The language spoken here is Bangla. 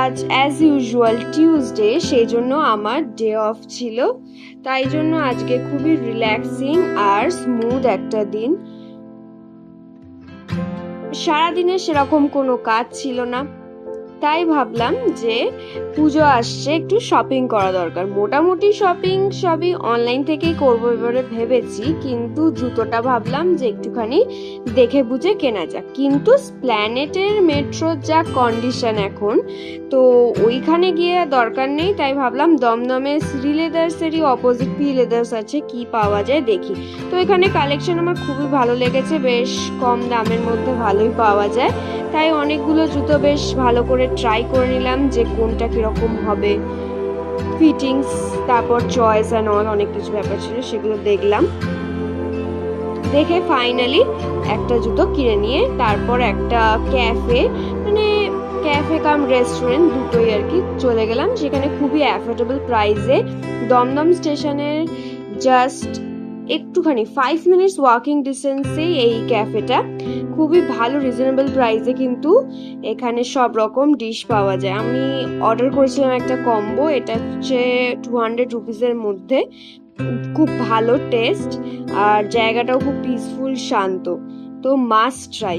আজ অ্যাজ ইউজুয়াল টিউসডে, সেই জন্য আমার ডে অফ ছিল। তাই জন্য আজকে খুবই রিল্যাক্সিং আর স্মুথ একটা দিন। সারাদিনে সেরকম কোনো কাজ ছিল না, তাই ভাবলাম যে পুজো আসছে, একটু শপিং করা দরকার। মোটামুটি শপিং সবই অনলাইন থেকেই করবো এবারে ভেবেছি, কিন্তু জুতোটা ভাবলাম যে একটুখানি দেখে বুঝে কেনা যাক। কিন্তু স্প্ল্যানেটের মেট্রোর যা কন্ডিশন এখন, তো ওইখানে গিয়ে দরকার নেই। তাই ভাবলাম দমদমে শ্রী লেদার্সেরই অপোজিট পি লেদার্স আছে, কি পাওয়া যায় দেখি। তো এখানে কালেকশন আমার খুবই ভালো লেগেছে, বেশ কম দামের মধ্যে ভালোই পাওয়া যায়। তাই অনেকগুলো জুতো বেশ ভালো করে ট্রাই করে নিলাম যে কোনটা কিরকম হবে, ফিটিংস, তারপর চয়েস অ্যান্ড অল অনেক কিছু ব্যাপার ছিল, সেগুলো দেখলাম। দেখে ফাইনালি একটা জুতো কিনে নিয়ে তারপর একটা ক্যাফে, মানে ক্যাফে কাম রেস্টুরেন্ট দুটোই আর কি, চলে গেলাম। সেখানে খুবই অ্যাফোর্ডেবল প্রাইসে, দমদম স্টেশনের জাস্ট একটুখানি 5 মিনিটস ওয়াকিং ডিস্টেন্সেই এই ক্যাফেটা। খুবই ভালো রিজনেবল প্রাইসে কিন্তু এখানে সব রকম ডিশ পাওয়া যায়। আমি অর্ডার করেছিলাম একটা কম্বো, এটা হচ্ছে 200 রুপিসের মধ্যে। খুব ভালো টেস্ট আর জায়গাটাও খুব পিসফুল, শান্ত, তো মাস্ট ট্রাই।